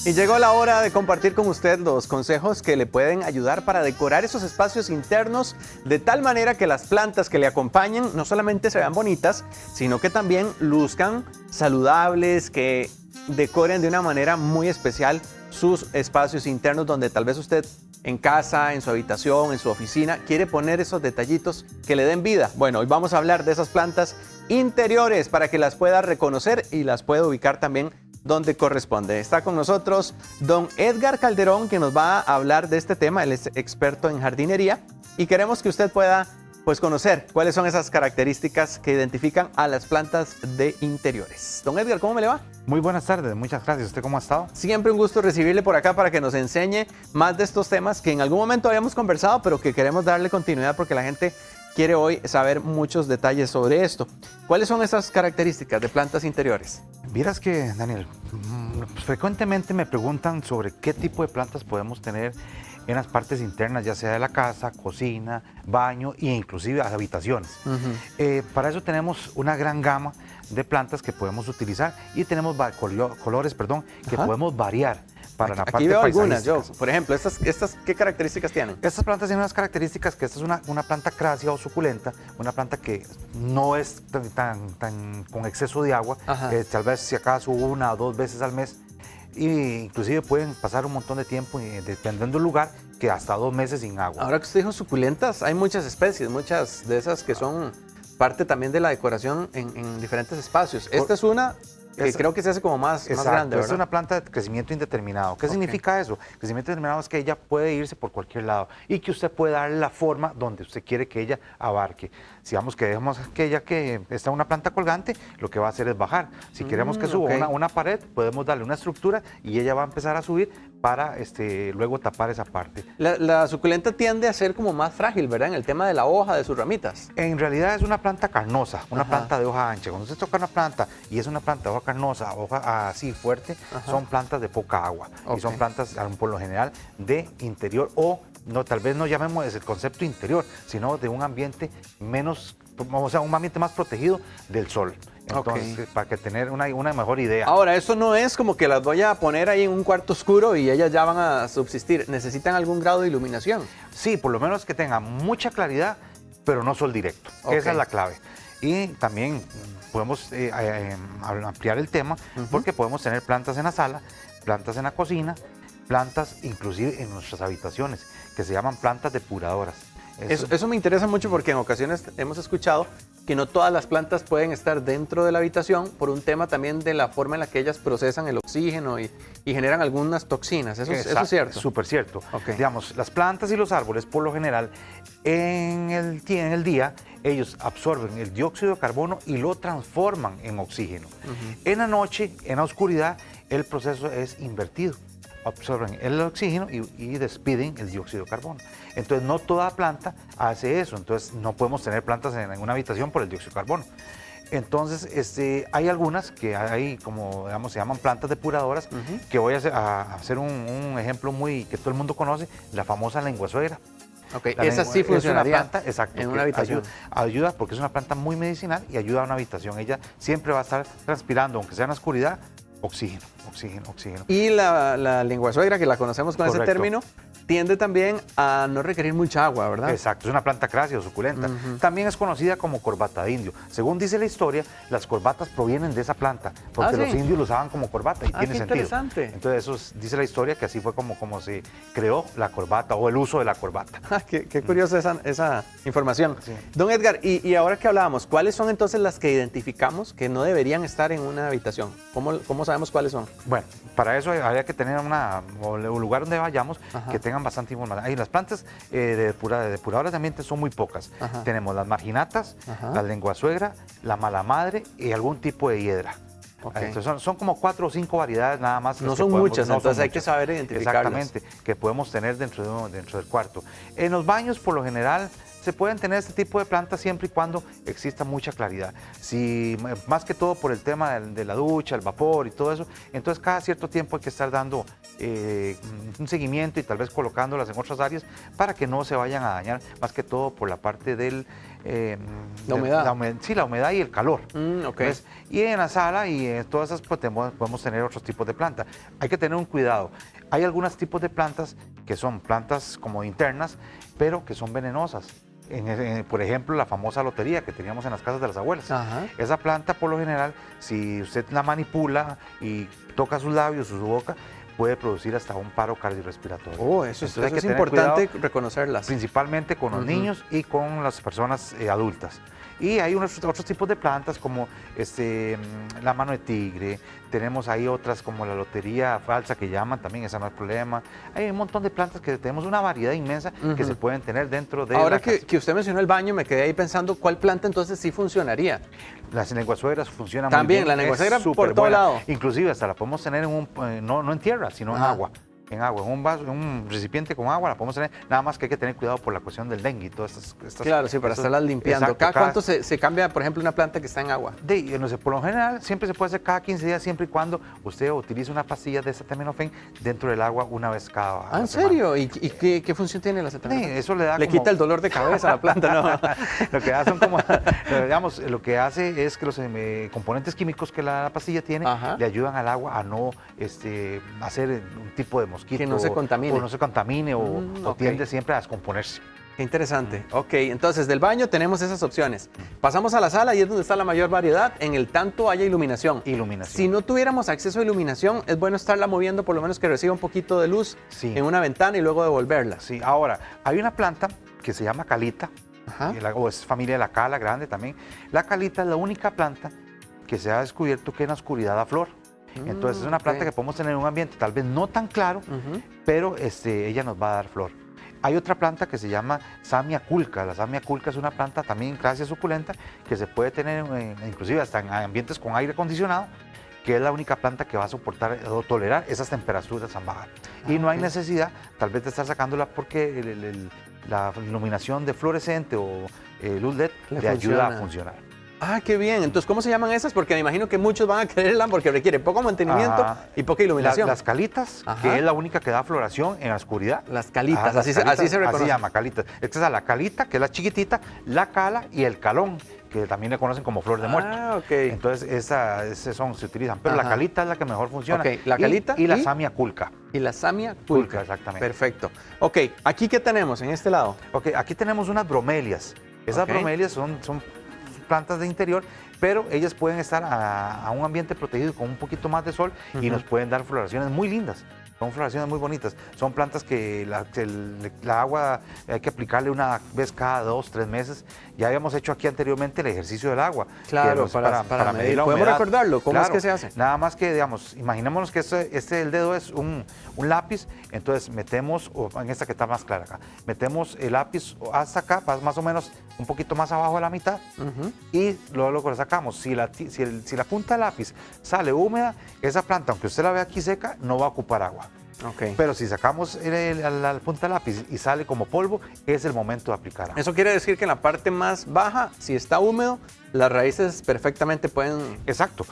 Y llegó la hora de compartir con usted los consejos que le pueden ayudar para decorar esos espacios internos de tal manera que las plantas que le acompañen no solamente se vean bonitas, sino que también luzcan saludables, que decoren de una manera muy especial sus espacios internos donde tal vez usted en casa, en su habitación, en su oficina, quiere poner esos detallitos que le den vida. Bueno, hoy vamos a hablar de esas plantas interiores para que las pueda reconocer y las pueda ubicar también donde corresponde. Está con nosotros don Edgar Calderón, que nos va a hablar de este tema. Él es experto en jardinería y queremos que usted pueda conocer cuáles son esas características que identifican a las plantas de interiores. Don Edgar, ¿cómo me le va? Muy buenas tardes, muchas gracias. ¿Usted cómo ha estado? Siempre un gusto recibirle por acá para que nos enseñe más de estos temas que en algún momento habíamos conversado, pero que queremos darle continuidad porque la gente quiere hoy saber muchos detalles sobre esto. ¿Cuáles son esas características de plantas interiores? Vieras que, Daniel, frecuentemente me preguntan sobre qué tipo de plantas podemos tener en las partes internas, ya sea de la casa, cocina, baño e inclusive las habitaciones. Para eso tenemos una gran gama de plantas que podemos utilizar y tenemos colores que podemos variar. Para la parte aquí veo algunas, paisagística. por ejemplo, ¿estas qué características tienen? Estas plantas tienen unas características, que esta es una planta crasia o suculenta, una planta que no es tan con exceso de agua, tal vez si acaso 1 o 2 veces al mes, e inclusive pueden pasar un montón de tiempo, dependiendo del lugar, que hasta 2 meses sin agua. Ahora que usted dijo suculentas, hay muchas especies, muchas de esas que son parte también de la decoración en diferentes espacios. Esta es una que creo que se hace como más grande, ¿verdad? Es una planta de crecimiento indeterminado. ¿Qué significa eso? Crecimiento indeterminado es que ella puede irse por cualquier lado y que usted puede darle la forma donde usted quiere que ella abarque. Si vamos que dejamos que ella que está una planta colgante, lo que va a hacer es bajar. Si queremos que suba una pared, podemos darle una estructura y ella va a empezar a subir para luego tapar esa parte. La suculenta tiende a ser como más frágil, ¿verdad? En el tema de la hoja, de sus ramitas. En realidad es una planta carnosa, una planta de hoja ancha. Cuando usted toca una planta y es una planta de hoja carnosa, hoja así fuerte, son plantas de poca agua. Y son plantas por lo general de interior o no, tal vez no llamemos el concepto interior, sino de un ambiente menos, o sea, un ambiente más protegido del sol. Entonces, para que tener una mejor idea. Ahora, eso no es como que las voy a poner ahí en un cuarto oscuro y ellas ya van a subsistir. ¿Necesitan algún grado de iluminación? Sí, por lo menos que tenga mucha claridad, pero no sol directo. Esa es la clave. Y también podemos ampliar el tema porque podemos tener plantas en la sala, plantas en la cocina, plantas inclusive en nuestras habitaciones, que se llaman plantas depuradoras. Eso me interesa mucho porque en ocasiones hemos escuchado que no todas las plantas pueden estar dentro de la habitación por un tema también de la forma en la que ellas procesan el oxígeno y generan algunas toxinas. ¿Eso es cierto? Súper cierto. Digamos, las plantas y los árboles, por lo general, en el día, ellos absorben el dióxido de carbono y lo transforman en oxígeno. En la noche, en la oscuridad, el proceso es invertido. Absorben el oxígeno y despiden el dióxido de carbono. Entonces, no toda planta hace eso. Entonces, no podemos tener plantas en una habitación por el dióxido de carbono. Entonces, hay algunas que como digamos, se llaman plantas depuradoras, que voy a hacer un ejemplo que todo el mundo conoce, la famosa lenguasuegra. Esa sí funcionaría planta, exacto, en una habitación. Ayuda porque es una planta muy medicinal y ayuda a una habitación. Ella siempre va a estar transpirando, aunque sea en la oscuridad, oxígeno. Y la lenguasuegra, que la conocemos con ese término, tiende también a no requerir mucha agua, ¿verdad? Exacto, es una planta crasia o suculenta. También es conocida como corbata de indio. Según dice la historia, las corbatas provienen de esa planta, porque los indios lo usaban como corbata y tiene sentido. Interesante. Entonces, dice la historia que así fue como se creó la corbata o el uso de la corbata. Qué curiosa esa información. Sí. Don Edgar, y ahora que hablábamos, ¿cuáles son entonces las que identificamos que no deberían estar en una habitación? ¿Cómo sabemos cuáles son? Bueno, para eso habría que tener un lugar donde vayamos que tenga bastante información. Ahí las plantas depuradoras de ambiente son muy pocas. Tenemos las marginatas, la lenguasuegra, la mala madre y algún tipo de hiedra. Entonces son como 4 o 5 variedades nada más. No son muchas, entonces hay que saber identificarlas. Exactamente, que podemos tener dentro del cuarto. En los baños, por lo general, se pueden tener este tipo de plantas siempre y cuando exista mucha claridad. Si más que todo por el tema de la ducha, el vapor y todo eso, entonces cada cierto tiempo hay que estar dando un seguimiento y tal vez colocándolas en otras áreas para que no se vayan a dañar, más que todo por la parte del La humedad. Sí, la humedad y el calor. Okay. Y en la sala y en todas esas podemos tener otros tipos de plantas. Hay que tener un cuidado. Hay algunos tipos de plantas que son plantas como internas, pero que son venenosas. Por ejemplo, la famosa lotería que teníamos en las casas de las abuelas. Ajá. Esa planta, por lo general, si usted la manipula y toca sus labios o su boca, puede producir hasta un paro cardiorrespiratorio. Eso Entonces, es importante reconocerlas. Principalmente con los niños y con las personas adultas. Y hay otros tipos de plantas como la mano de tigre, tenemos ahí otras como la lotería falsa que llaman, también esa no es problema. Hay un montón de plantas que tenemos una variedad inmensa que se pueden tener dentro de Ahora la casa. que usted mencionó el baño, me quedé ahí pensando cuál planta entonces sí funcionaría. Las lenguasuegras funcionan también, muy bien. La lenguasuegra por todo buena. lado. Inclusive hasta la podemos tener no en tierra, sino en agua. En un vaso, en un recipiente con agua la podemos tener, nada más que hay que tener cuidado por la cuestión del dengue y todas estas claro, sí, para estarlas limpiando. Exacto, ¿Cuánto se cambia, por ejemplo, una planta que está en agua? No sé, por lo general siempre se puede hacer cada 15 días, siempre y cuando usted utilice una pastilla de acetaminofén dentro del agua una vez cada ¿En serio? ¿Y qué función tiene el acetaminofén? Sí, eso le quita el dolor de cabeza a la planta, ¿no? Lo que hace digamos, lo que hace es que los componentes químicos que la pastilla tiene le ayudan al agua a no hacer un tipo de mosquito. Que no se contamine. O no se contamine o tiende siempre a descomponerse. Qué interesante. Ok, entonces del baño tenemos esas opciones. Pasamos a la sala y es donde está la mayor variedad, en el tanto haya iluminación. Si no tuviéramos acceso a iluminación, es bueno estarla moviendo, por lo menos que reciba un poquito de luz en una ventana y luego devolverla. Sí, ahora, hay una planta que se llama calita, o es familia de la cala grande también. La calita es la única planta que se ha descubierto que en la oscuridad da flor. Entonces es una planta que podemos tener en un ambiente tal vez no tan claro, pero ella nos va a dar flor. Hay otra planta que se llama Samia culca. La Samia culca es una planta también clásica suculenta que se puede tener inclusive hasta en ambientes con aire acondicionado, que es la única planta que va a soportar o tolerar esas temperaturas tan bajas. Y no hay necesidad tal vez de estar sacándola porque la iluminación de fluorescente o luz LED le ayuda a funcionar. Ah, qué bien. Entonces, ¿cómo se llaman esas? Porque me imagino que muchos van a quererla porque requiere poco mantenimiento y poca iluminación. Las calitas, que es la única que da floración en la oscuridad. Las calitas, así se reconoce. Así se llama, calitas. Esta es la calita, que es la chiquitita, la cala y el calón, que también le conocen como flor de muerto. Ok. Entonces, se utilizan. Pero la calita es la que mejor funciona. La calita y la Samia culca. Y la Samia culca. Exactamente. Perfecto. Ok, ¿aquí qué tenemos en este lado? Ok, aquí tenemos unas bromelias. Esas bromelias son plantas de interior, pero ellas pueden estar a un ambiente protegido con un poquito más de sol y nos pueden dar floraciones muy lindas. Son floraciones muy bonitas. Son plantas que la agua hay que aplicarle una vez cada 2, 3 meses. Ya habíamos hecho aquí anteriormente el ejercicio del agua. Claro, para medir la humedad. ¿Podemos recordarlo? ¿Cómo es que se hace? Nada más que, digamos, imaginémonos que el dedo es un lápiz, entonces metemos, en esta que está más clara acá, metemos el lápiz hasta acá, más o menos un poquito más abajo de la mitad, y luego lo sacamos. Si la punta del lápiz sale húmeda, esa planta, aunque usted la vea aquí seca, no va a ocupar agua. Pero si sacamos la punta del lápiz y sale como polvo, es el momento de aplicar agua. Eso quiere decir que en la parte más baja, si está húmedo, las raíces perfectamente pueden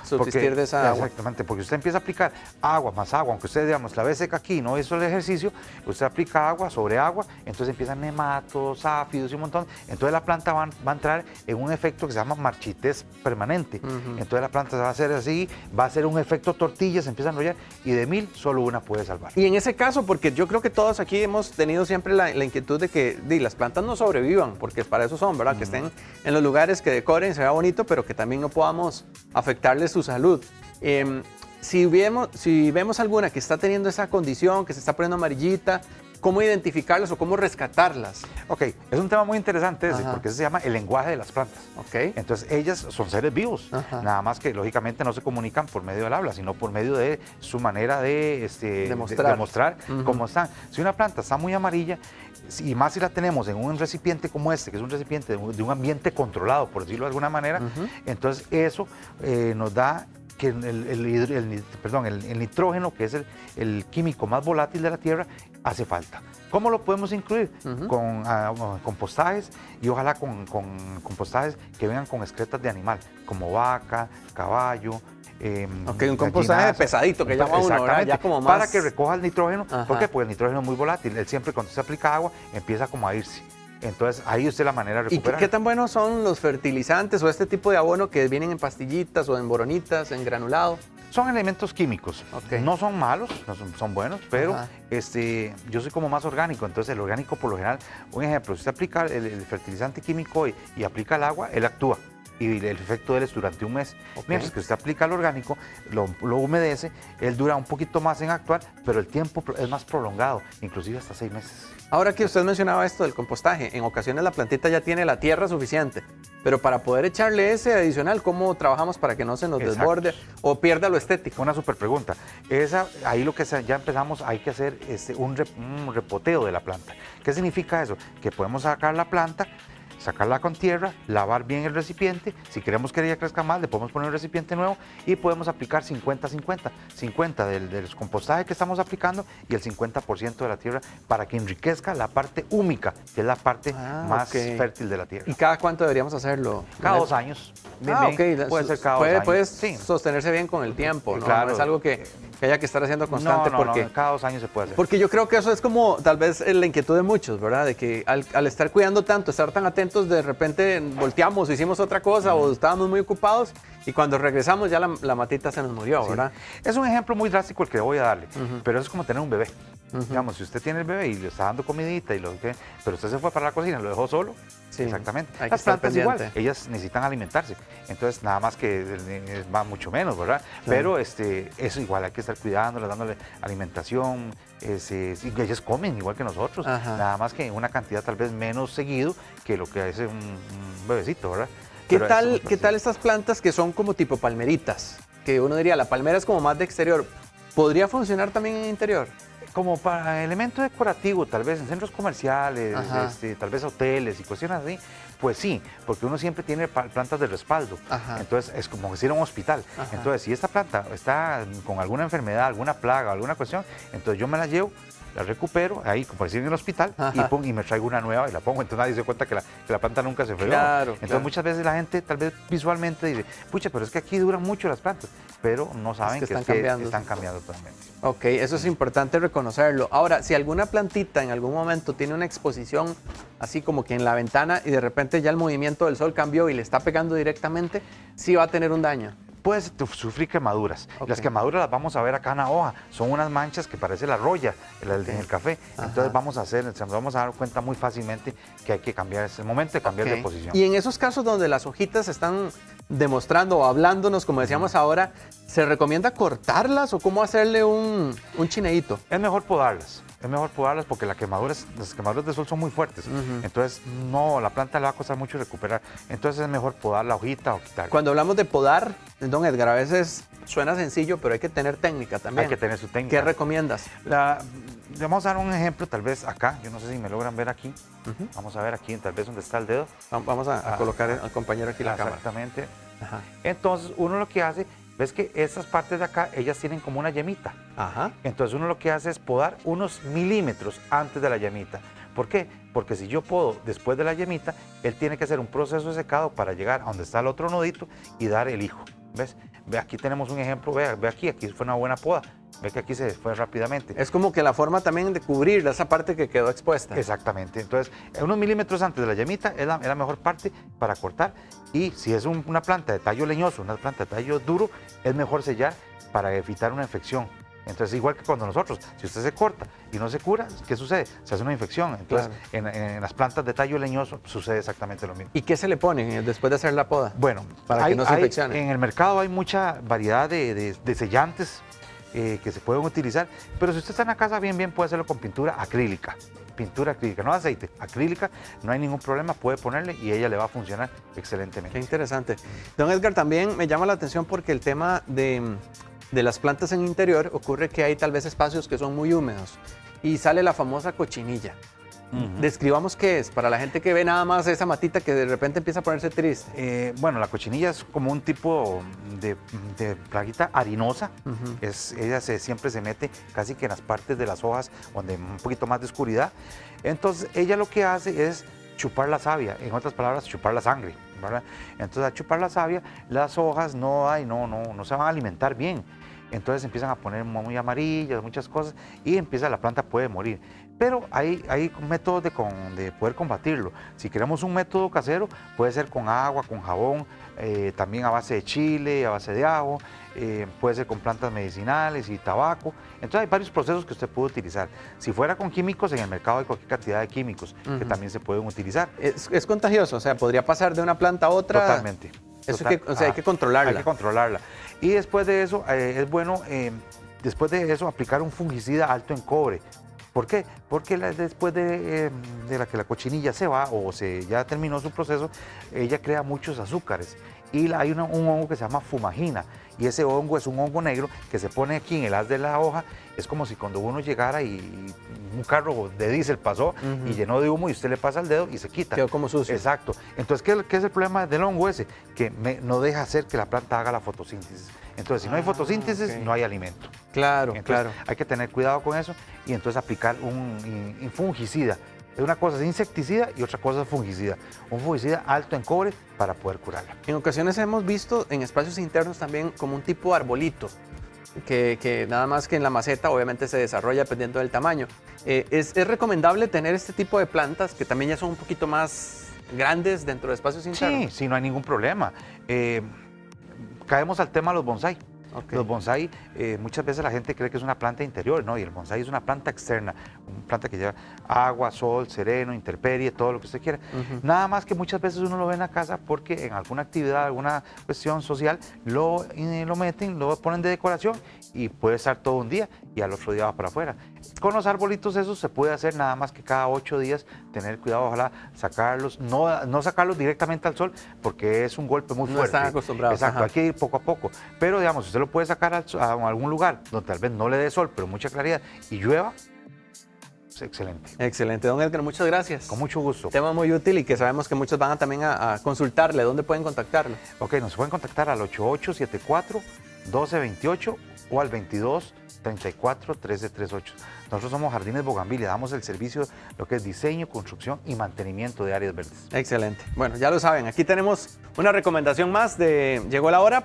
subsistir de esa agua. Exactamente, porque usted empieza a aplicar agua más agua, aunque usted, digamos, la ve seca aquí, no hizo el ejercicio, usted aplica agua sobre agua, entonces empiezan nematos, áfidos y un montón. Entonces la planta va a entrar en un efecto que se llama marchitez permanente. Entonces la planta se va a hacer así, va a hacer un efecto tortilla, se empieza a enrollar y de 1000 solo una puede salvar. Y en ese caso, porque yo creo que todos aquí hemos tenido siempre la inquietud de que las plantas no sobrevivan, porque para eso son, ¿verdad? Que estén en los lugares que decoren, se vea bonito, pero que también no podamos afectarle su salud. Si vemos alguna que está teniendo esa condición, que se está poniendo amarillita, ¿cómo identificarlas o cómo rescatarlas? Ok, es un tema muy interesante ese, porque eso se llama el lenguaje de las plantas. Entonces, ellas son seres vivos, nada más que lógicamente no se comunican por medio del habla, sino por medio de su manera de demostrar cómo están. Si una planta está muy amarilla, y más si la tenemos en un recipiente como este, que es un recipiente de un ambiente controlado, por decirlo de alguna manera, entonces eso nos da que el nitrógeno, que es el químico más volátil de la tierra, hace falta. ¿Cómo lo podemos incluir? Con compostajes y ojalá con compostajes que vengan con excretas de animal, como vaca, caballo. Un compostaje pesadito que llama uno, ¿verdad? Ya como más... Para que recoja el nitrógeno. ¿Por qué? Porque el nitrógeno es muy volátil. Él siempre cuando se aplica agua empieza como a irse. Entonces, ahí usted la manera de ¿Y recuperar. qué tan buenos son los fertilizantes o este tipo de abono que vienen en pastillitas o en boronitas, en granulado? Son elementos químicos, Ok. no son malos, son buenos, pero Ajá. yo soy como más orgánico, entonces el orgánico por lo general, un ejemplo, si usted aplica el fertilizante químico y aplica el agua, él actúa y el efecto de él es durante un mes. Ok. Mientras que usted aplica el orgánico, lo humedece, él dura un poquito más en actuar, pero el tiempo es más prolongado, inclusive hasta 6 meses. Ahora que usted mencionaba esto del compostaje, en ocasiones la plantita ya tiene la tierra suficiente, pero para poder echarle ese adicional, ¿cómo trabajamos para que no se nos Exacto. desborde o pierda lo estético? Una super pregunta. Ahí lo que ya empezamos, hay que hacer un repoteo de la planta. ¿Qué significa eso? Que podemos sacar la planta, sacarla con tierra, lavar bien el recipiente. Si queremos que ella crezca más, le podemos poner un recipiente nuevo y podemos aplicar 50-50. 50 del compostaje que estamos aplicando y el 50% de la tierra para que enriquezca la parte húmica, que es la parte más fértil de la tierra. ¿Y cada cuánto deberíamos hacerlo? Cada 2 años. Ok. Puede ser cada 2 años. Puede Sí. sostenerse bien con el tiempo, ¿no? Claro. No es algo que haya que estar haciendo constante. No, cada 2 años se puede hacer. Porque yo creo que eso es como tal vez la inquietud de muchos, ¿verdad? De que al estar cuidando tanto, estar tan atentos, de repente volteamos, hicimos otra cosa o estábamos muy ocupados y cuando regresamos ya la matita se nos murió, ¿verdad? Es un ejemplo muy drástico el que voy a darle, pero es como tener un bebé. Digamos, si usted tiene el bebé y le está dando comidita, pero usted se fue para la cocina, lo dejó solo, Sí, exactamente. hay que Las estar plantas igual, pendiente. ellas necesitan alimentarse, entonces nada más que va mucho menos, ¿verdad? Pero eso igual hay que estar cuidándolas, dándole alimentación, y ellas comen igual que nosotros, Ajá. nada más que en una cantidad tal vez menos seguido que lo que hace un bebecito, ¿verdad? ¿Qué Pero tal, eso, qué tal estas plantas que son como tipo palmeritas? Que uno diría, la palmera es como más de exterior. ¿Podría funcionar también en interior? Como para elemento decorativo, tal vez en centros comerciales, Ajá. tal vez hoteles y cuestiones así, pues sí, porque uno siempre tiene plantas de respaldo. Ajá. Entonces es como si era un hospital. Ajá. Entonces, si esta planta está con alguna enfermedad, alguna plaga, alguna cuestión, entonces yo me la llevo, la recupero, ahí como decir en el hospital, y me traigo una nueva y la pongo. Entonces nadie se da cuenta que la planta nunca se fregó. Claro, Entonces claro. muchas veces la gente tal vez visualmente dice, pucha, pero es que aquí duran mucho las plantas, pero no saben que que están cambiando totalmente. Ok, eso es importante reconocerlo. Ahora, si alguna plantita en algún momento tiene una exposición así como que en la ventana y de repente ya el movimiento del sol cambió y le está pegando directamente, sí va a tener un daño. Puedes sufrir quemaduras. Ok. Las quemaduras las vamos a ver acá en la hoja. Son unas manchas que parece la roya en el café. Entonces vamos a dar cuenta muy fácilmente que hay que cambiar, es el momento de cambiar de posición. Y en esos casos donde las hojitas están demostrando o hablándonos, como decíamos ahora, ¿se recomienda cortarlas o cómo hacerle un chineíto? Es mejor podarlas. Es mejor podarlas porque las quemaduras de sol son muy fuertes. Entonces, la planta le va a costar mucho recuperar. Entonces, es mejor podar la hojita o quitarla. Cuando hablamos de podar, don Edgar, a veces suena sencillo, pero hay que tener técnica también. Hay que tener su técnica. ¿Qué recomiendas? Le vamos a dar un ejemplo, tal vez acá. Yo no sé si me logran ver aquí. Vamos a ver aquí, tal vez donde está el dedo. Vamos a colocar al compañero aquí la cámara. Exactamente. Ajá. Entonces, uno lo que hace, ves que estas partes de acá, ellas tienen como una yemita. Ajá. Entonces, uno lo que hace es podar unos milímetros antes de la yemita. ¿Por qué? Porque si yo podo después de la yemita, él tiene que hacer un proceso de secado para llegar a donde está el otro nodito y dar el hijo. ¿Ves? Ve, aquí tenemos un ejemplo, ve aquí fue una buena poda. Ve que aquí se fue rápidamente. Es como que la forma también de cubrir esa parte que quedó expuesta. Exactamente. Entonces, unos milímetros antes de la yemita es la mejor parte para cortar. Y si es una planta de tallo leñoso, una planta de tallo duro, es mejor sellar para evitar una infección. Entonces, igual que cuando nosotros, si usted se corta y no se cura, ¿qué sucede? Se hace una infección. Entonces, en las plantas de tallo leñoso sucede exactamente lo mismo. ¿Y qué se le pone después de hacer la poda? Bueno, para que no se infeccione. En el mercado hay mucha variedad de sellantes que se pueden utilizar, pero si usted está en la casa bien puede hacerlo con pintura acrílica. Pintura acrílica, no aceite, acrílica, no hay ningún problema, puede ponerle y ella le va a funcionar excelentemente. Qué interesante. Don Edgar, también me llama la atención porque el tema de las plantas en interior ocurre que hay tal vez espacios que son muy húmedos y sale la famosa cochinilla. Describamos qué es, para la gente que ve nada más esa matita que de repente empieza a ponerse triste. Bueno, la cochinilla es como un tipo de plaguita harinosa. Ella siempre se mete casi que en las partes de las hojas donde hay un poquito más de oscuridad. Entonces, ella lo que hace es chupar la savia, en otras palabras, chupar la sangre, ¿verdad? Entonces, al chupar la savia, las hojas no se van a alimentar bien. entonces empiezan a poner muy amarillas, muchas cosas, y empieza la planta puede morir. Pero hay métodos de poder combatirlo. Si queremos un método casero, puede ser con agua, con jabón, también a base de chile, a base de ajo, puede ser con plantas medicinales y tabaco. Entonces hay varios procesos que usted puede utilizar. Si fuera con químicos, en el mercado hay cualquier cantidad de químicos que también se pueden utilizar. Es contagioso, o sea, podría pasar de una planta a otra. Totalmente. Eso o sea, hay que controlarla. Hay que controlarla. Y después de eso, es bueno, después de eso, aplicar un fungicida alto en cobre. ¿Por qué? Porque después de que la cochinilla se va o ya terminó su proceso, ella crea muchos azúcares. Y hay un hongo que se llama fumagina. Y ese hongo es un hongo negro que se pone aquí en el haz de la hoja. Es como si cuando uno llegara y un carro de diésel pasó y llenó de humo y usted le pasa el dedo y se quita. Quedó como sucio. Exacto. Entonces, ¿qué es el problema del hongo ese? Que no deja hacer que la planta haga la fotosíntesis. Entonces, si no hay fotosíntesis, no hay alimento. Claro, Entonces, claro. hay que tener cuidado con eso y entonces aplicar un fungicida. Una cosa es insecticida y otra cosa es fungicida. Un fungicida alto en cobre para poder curarla. En ocasiones hemos visto en espacios internos también como un tipo de arbolito, que nada más que en la maceta obviamente se desarrolla dependiendo del tamaño. ¿Es recomendable tener este tipo de plantas que también ya son un poquito más grandes dentro de espacios internos? Sí, no hay ningún problema. Caemos al tema de los bonsái. Okay. Los bonsái, muchas veces la gente cree que es una planta interior, ¿no? Y el bonsái es una planta externa, una planta que lleva agua, sol, sereno, intemperie, todo lo que usted quiera. Nada más que muchas veces uno lo ve en la casa porque en alguna actividad, alguna cuestión social, lo meten, lo ponen de decoración y puede estar todo un día y al otro día va para afuera. Con los arbolitos esos se puede hacer nada más que cada 8 días, tener cuidado, ojalá sacarlos, no sacarlos directamente al sol porque es un golpe muy fuerte. No están acostumbrados. Exacto, Ajá. hay que ir poco a poco. Pero digamos, usted lo puede sacar a algún lugar donde tal vez no le dé sol, pero mucha claridad y llueva, es excelente. Excelente, don Edgar, muchas gracias. Con mucho gusto. Tema muy útil y que sabemos que muchos van también a consultarle. ¿Dónde pueden contactarlo? Ok, nos pueden contactar al 8874-1228 o al 2234-1338. Nosotros somos Jardines Bugambilia, damos el servicio, lo que es diseño, construcción y mantenimiento de áreas verdes. Excelente. Bueno, ya lo saben, aquí tenemos una recomendación más de Llegó la Hora.